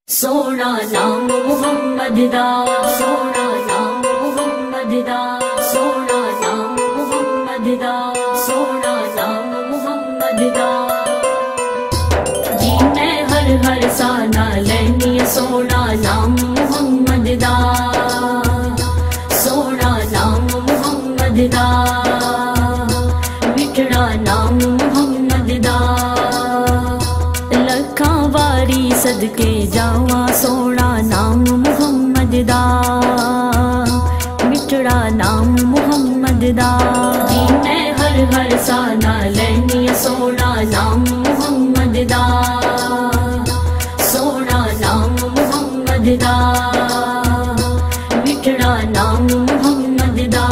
सोना नाम मुहम्मद दा, सोना नाम मुहम्मद दा, सोना नाम मुहम्मद दा, सोना नाम मुहम्मद दा। जी मैं हर हर साना लैनी सोना नाम मुहम्मद दा, सोना नाम मुहम्मद दा, मिठड़ा नाम मुहम्मद दा। लखा वारी सदके जावा सोना नाम मुहम्मद दा, मिठड़ा नाम मुहम्मद दा। जी मैं हर हर साना लैनी सोना नाम मुहम्मद दा, सोना नाम मुहम्मद दा, मिठड़ा नाम मुहम्मद दा।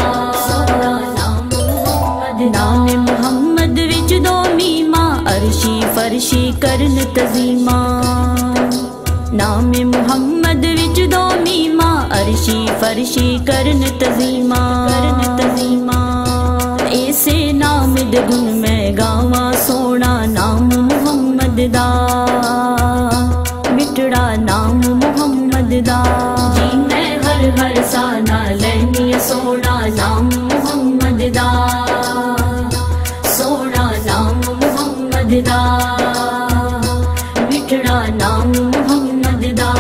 सोना नाम मुहम्मद दा, मुहम्मद विच दो मीमा अर्शी फरशी करन तजीमा। नाम मुहम्मद विच दो मीमा अर्शी फरशी करन तजीमा, करन तजीमा। ऐसे नाम दे गुण मैं गावा सोना नाम मुहम्मद दा, मिठड़ा नाम मुहम्मद दा। जी मैं हर हर साना लैनी सोना नाम मुहम्मद दा, सोना नाम मुहम्मद दा, मिठड़ा नाम मुहम्मद दा।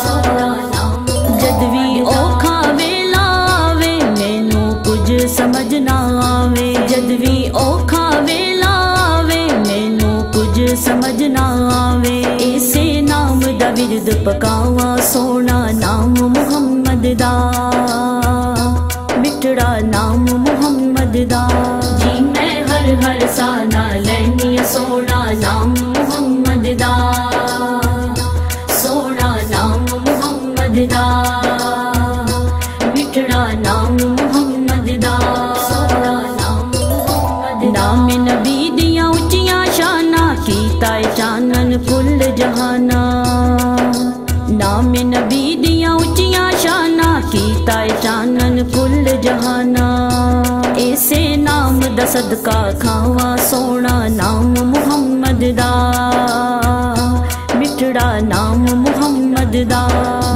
सोना नाम जदवी औखा वेला आवे मैनू कुछ समझ ना आवे, जदवी औखा वेला आवे मैनू कुछ समझ ना आवे। ऐसे नाम दा विरद पकावा सोना नाम मुहम्मद दा, मिठड़ा नाम मुहम्मद दा। जी मैं हर हर साना लैनी सोना नाम मुहम्मद दा, सोना नाम मुहम्मद दा, मिठड़ा नाम मुहम्मद दा। सोना नाम मुहम्मद दा, नाम नबी दियां उच्चियां शाना कीता चानन कुल जहाना। नाम नबी दियां उच्चियां शाना कीता चानन कुल जहाना। ऐसे नाम दा सदका खावा सोना नाम मुहम्मद दा, मिठड़ा नाम मुहम्मद दा।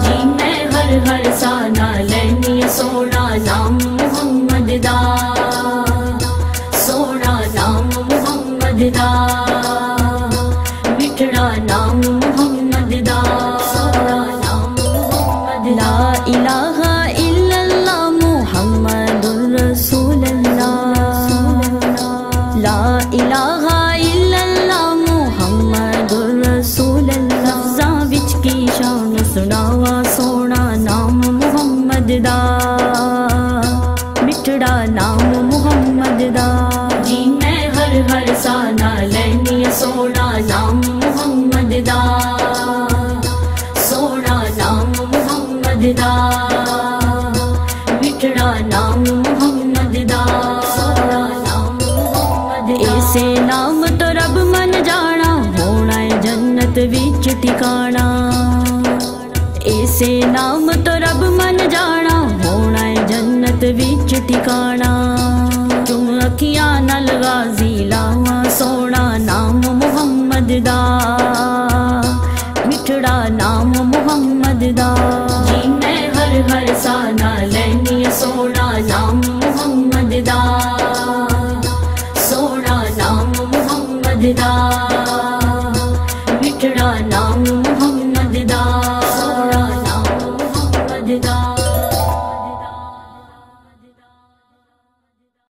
जी मैं हर हर साना लैनी सोना नाम मुहम्मद दा, सोना नाम मुहम्मद दा, मिठड़ा नाम मुहम्मद दा। सोना नाम मुहम्मद दा, ला इलाहा इल्लल्लाह मुहम्मदुर रसूलुल्लाह, ला इलाहा इल्लल्लाह मुहम्मदुर रसूलुल्लाह। लफ्ज़ां विच की शान सुनावा सोना नाम मुहम्मद दा, मिठड़ा नाम मुहम्मद दा। जी मैं हर हर साना लैनी सोना नाम मुहम्मद दा, सोना नाम मुहम्मद दा, मिठड़ा नाम मुहम्मद दा। सोना नाम मुहम्मद दा, ऐसे नाम तो रब मन जाना होना है जन्नत विच ठिकाना। ऐसे नाम तो रब मन जाना होना है जन्नत विच ठिकाना। तुम अखियां नाल गाजी लावा सोना नाम मुहम्मद दा, मिठड़ा नाम मुहम्मद दा। जी मैं हर हर साना लैनी सोना नाम मुहम्मद दा, सोना नाम मुहम्मद दा, मिठड़ा नाम मुहम्मद दा। सोना नाम मुहम्मद दा।